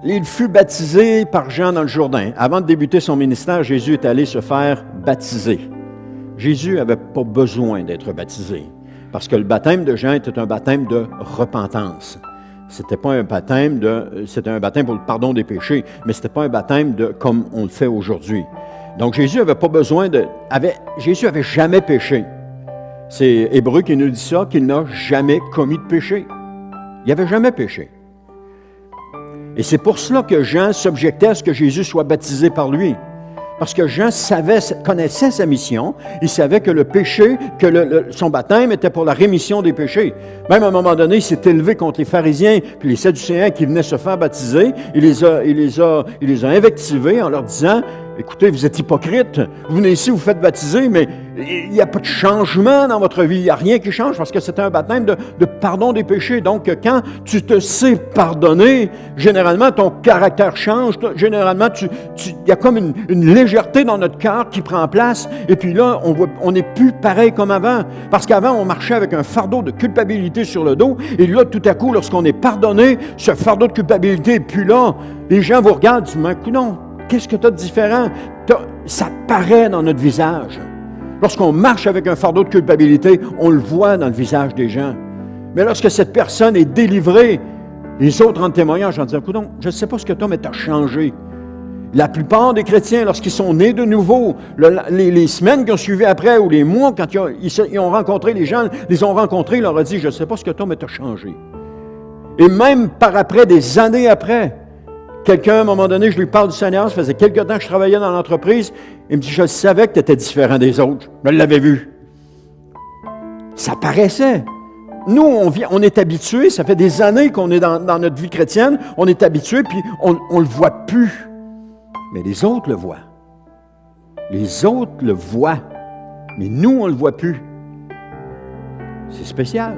il fut baptisé par Jean dans le Jourdain. Avant de débuter son ministère, Jésus est allé se faire baptiser. Jésus n'avait pas besoin d'être baptisé, parce que le baptême de Jean était un baptême de repentance. C'était un baptême pour le pardon des péchés, mais ce n'était pas un baptême comme on le fait aujourd'hui. Donc Jésus n'avait pas besoin Jésus n'avait jamais péché. C'est Hébreu qui nous dit ça, qu'il n'a jamais commis de péché. Il n'avait jamais péché. Et c'est pour cela que Jean s'objectait à ce que Jésus soit baptisé par lui. Parce que Jean connaissait sa mission, il savait que le péché, son baptême était pour la rémission des péchés. Même à un moment donné, il s'est élevé contre les pharisiens puis les sadducéens qui venaient se faire baptiser. Il les a invectivés en leur disant, écoutez, vous êtes hypocrites, vous venez ici, vous faites baptiser, mais il n'y a pas de changement dans votre vie, il n'y a rien qui change parce que c'est un baptême de pardon des péchés. Donc, quand tu te sais pardonner, généralement, ton caractère change, généralement, il y a comme une légèreté dans notre cœur qui prend place, et puis là, on n'est plus pareil comme avant, parce qu'avant, on marchait avec un fardeau de culpabilité sur le dos, et là, tout à coup, lorsqu'on est pardonné, ce fardeau de culpabilité n'est plus là. Les gens vous regardent, ils disent, mais non, qu'est-ce que tu as de différent? Ça paraît dans notre visage. Lorsqu'on marche avec un fardeau de culpabilité, on le voit dans le visage des gens. Mais lorsque cette personne est délivrée, les autres en témoignage en disant, écoute, je ne sais pas ce que tu as, mais tu as changé. La plupart des chrétiens, lorsqu'ils sont nés de nouveau, les semaines qui ont suivi après, ou les mois, quand ils ont rencontré les gens, les ont rencontrés, ils leur ont dit, je ne sais pas ce que tu as, mais tu as changé. Et même par après, des années après, quelqu'un, à un moment donné, je lui parle du Seigneur, ça faisait quelque temps que je travaillais dans l'entreprise, il me dit, je savais que tu étais différent des autres, je l'avais vu. Ça paraissait. Nous, on est habitués, ça fait des années qu'on est dans notre vie chrétienne, on est habitués, puis on ne le voit plus. Mais les autres le voient. Les autres le voient. Mais nous, on ne le voit plus. C'est spécial.